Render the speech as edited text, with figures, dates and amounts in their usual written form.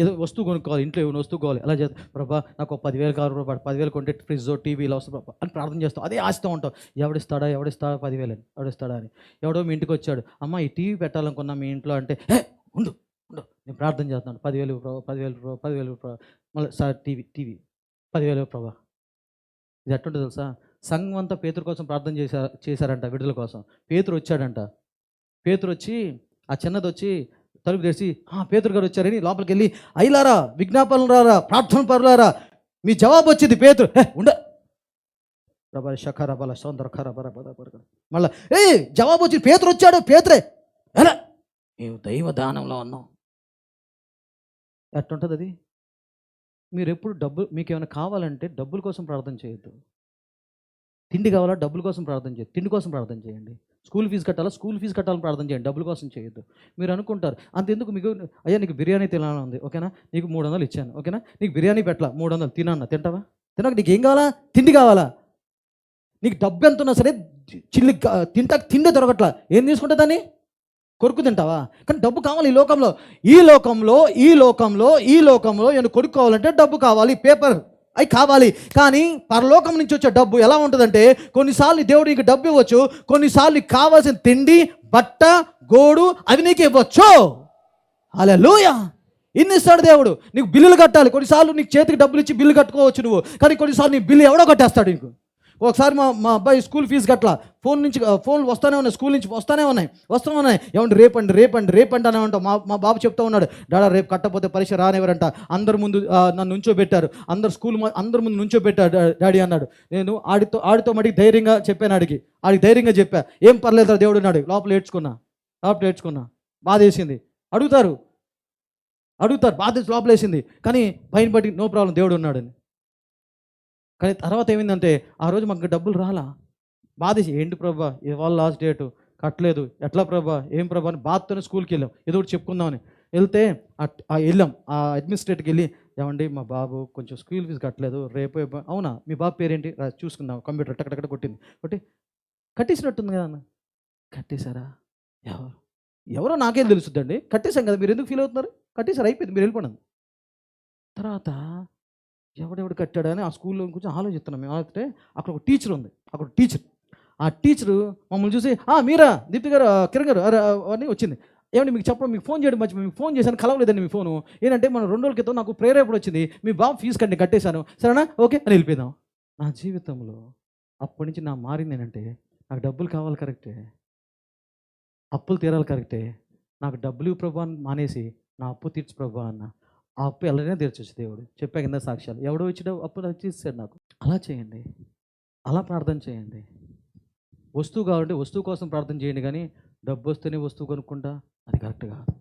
ఏదో వస్తువు కొనుక్కోవాలి, ఇంట్లో ఏమైనా వస్తువు కావాలి, అలా చేస్తా ప్రభా నాకు ఒక 10,000 కావాలి ప్రభా, 10,000 కొంటే ఫ్రిడ్జ్ టీవీ ఇలా వస్తుంది ప్రభా అని ప్రార్థన చేస్తాం. అదే ఆశతో ఉంటాం. ఎవడిస్తాడా 10,000 అని, ఎవడిస్తాడా అని. ఎవడో మీ ఇంటికి వచ్చాడు, అమ్మ ఈ టీవీ పెట్టాలనుకున్నా మీ ఇంట్లో అంటే, హే ఉండు ఉండు నేను ప్రార్థన చేస్తున్నాను, 10,000 ప్రభా, 10,000 ప్రభా, 10,000 ప్రభా. మళ్ళీ సార్ టీవీ 10,000 ప్రభా. ఇది ఎట్టుంటుంది తెలుసా? సంఘం అంతా పేతురు కోసం ప్రార్థన చేశారంట, విడుదల కోసం. పేతురు వచ్చాడంట. పేతురు వచ్చి ఆ చిన్నది వచ్చి తలుపు తెరిచి, పేతురు గారు వచ్చారని లోపలికి వెళ్ళి, అయ్యలారా, విజ్ఞాపనలు రారా, ప్రార్థన పరులారా, మీ జవాబు వచ్చింది. పేతురు ఉండ రబల షఖర బల సౌందర ఖర బర బద బర. మళ్ళా జవాబు వచ్చింది. పేతురు వచ్చాడు. పేతురే ఎలా మేము దైవ దానంలో ఉన్నాం. ఎట్టుంటుంది అది? మీరు ఎప్పుడు మీకు ఏమైనా కావాలంటే డబ్బుల కోసం ప్రార్థన చేయొద్దు. తిండి కావాలా, డబ్బుల కోసం ప్రార్థన చేయొద్దు, తిండి కోసం ప్రార్థన చేయండి. స్కూల్ ఫీజు కట్టాలా, స్కూల్ ఫీజు కట్టాలని ప్రార్థన చేయండి, డబ్బుల కోసం చేయొద్దు. మీరు అనుకుంటారు అంతెందుకు, మీకు అయ్యా నీకు బిర్యానీ తినాలని ఉంది, ఓకేనా, నీకు 300 ఇచ్చాను, ఓకేనా, నీకు బిర్యానీ పెట్టాల 300 తినన్నా, తింటావా? తినక నీకు ఏం కావాలా? తిండి కావాలా? నీకు డబ్బు ఎంత ఉన్నా సరే చిల్లి తిండే దొరకట్లా, ఏం తీసుకుంటా దాన్ని? కొరుకు తింటావా? కానీ డబ్బు కావాలి ఈ లోకంలో ఏమైనా కొనుక్కోవాలంటే డబ్బు కావాలి, పేపర్ అవి కావాలి. కానీ పరలోకం నుంచి వచ్చే డబ్బు ఎలా ఉంటుందంటే, కొన్నిసార్లు దేవుడు నీకు డబ్బు ఇవ్వచ్చు, కొన్నిసార్లు నీకు కావాల్సిన తిండి, బట్ట, గోడు అవి నీకు ఇవ్వచ్చు. హల్లెలూయా. ఇన్నిస్తాడు దేవుడు. నీకు బిల్లులు కట్టాలి, కొన్నిసార్లు నీకు చేతికి డబ్బులు ఇచ్చి బిల్లు కట్టుకోవచ్చు నువ్వు, కానీ కొన్నిసార్లు నీ బిల్లు ఎవడో కట్టేస్తాడు నీకు. ఒకసారి మా అబ్బాయి స్కూల్ ఫీజు కట్టలా, ఫోన్లు వస్తూనే ఉన్నాయి, స్కూల్ నుంచి వస్తూనే ఉన్నాయి. ఏమంటే రేపండి అని అంటాం. మా బాబు చెప్తూ ఉన్నాడు, డాడా రేపు కట్టకపోతే పరీక్ష రానివ్వరంట, అందరి ముందు నన్ను నుంచోబెట్టారు, అందరి ముందు నుంచోబెట్టారు డాడీ అన్నాడు. నేను ఆడితో మటుకు ధైర్యంగా చెప్పాను, ఆడికి ధైర్యంగా చెప్పా, ఏం పర్లేదు దేవుడు అన్నాడు. లోపల ఏడ్చుకున్నా, బాధ వేసింది. అడుగుతారు బాధ లోపల వేసింది, కానీ పైన బట్టి నో ప్రాబ్లం దేవుడు ఉన్నాడని. కానీ తర్వాత ఏమైందంటే, ఆ రోజు మాకు డబ్బులు రాలా, బాధేసి, ఏంటి ప్రభా ఇవాళ లాస్ట్ డేటు కట్టలేదు, ఎట్లా ప్రభా, ఏం ప్రభా అని బాధతోనే స్కూల్కి వెళ్ళాం, ఏదో ఒకటి చెప్పుకుందామని వెళ్ళాం. ఆ అడ్మినిస్ట్రేటర్కి వెళ్ళి, ఏమండి మా బాబు కొంచెం స్కూల్ ఫీజు కట్టలేదు, రేపు. అవునా, మీ బాబు పేరేంటి చూసుకుందాం. కంప్యూటర్ టక్కడక్కడ కొట్టింది, కట్టేసినట్టుంది కదా అన్న. కట్టేశారా? ఎవరో నాకేం తెలుస్తుందండి, కట్టేశాం కదా, మీరు ఎందుకు ఫీల్ అవుతున్నారు? కట్టేశారు, అయిపోయింది, మీరు వెళ్ళిపోండి. తర్వాత ఎవడెవడు కట్టాడని ఆ స్కూల్లో కొంచెం ఆలోచిస్తున్నాం మేము. ఆలోచిస్తే అక్కడ ఒక టీచర్ ఉంది, ఆ టీచరు మమ్మల్ని చూసి, మీరా దీప్తి గారు, కిరణ్ గారు అని వచ్చింది. ఏమంటే మీకు చెప్పడం, మీకు ఫోన్ చేయడం మీకు ఫోన్ చేశాను, కలవలేదండి మీ ఫోను. ఏంటంటే మనం 2 రోజుల క్రితం నాకు ప్రేరేపణ వచ్చింది, మీ బాబు ఫీజు కట్టేశాను, సరేనా, ఓకే అని వెళ్ళిపోదాం. నా జీవితంలో అప్పటి నుంచి మారింది ఏంటంటే, నాకు డబ్బులు కావాలి కరెక్టే, అప్పులు తీరాలి కరెక్టే, నాకు డబ్బులు ప్రభు అని మానేసి నా అప్పు తీర్చు ప్రభు అన్న. ఆ అప్పు ఎలాగైనా తీర్చొచ్చు దేవుడు. చెప్పా కింద సాక్ష్యాలు, ఎవడో ఇచ్చిన అప్పు తీర్చాడు నాకు. అలా చేయండి, అలా ప్రార్థన చేయండి. వస్తువు కావాలంటే వస్తువు కోసం ప్రార్థన చేయండి, కానీ డబ్బు వస్తేనే వస్తువు కొనుక్కుంటా, అది కరెక్ట్ కాదు.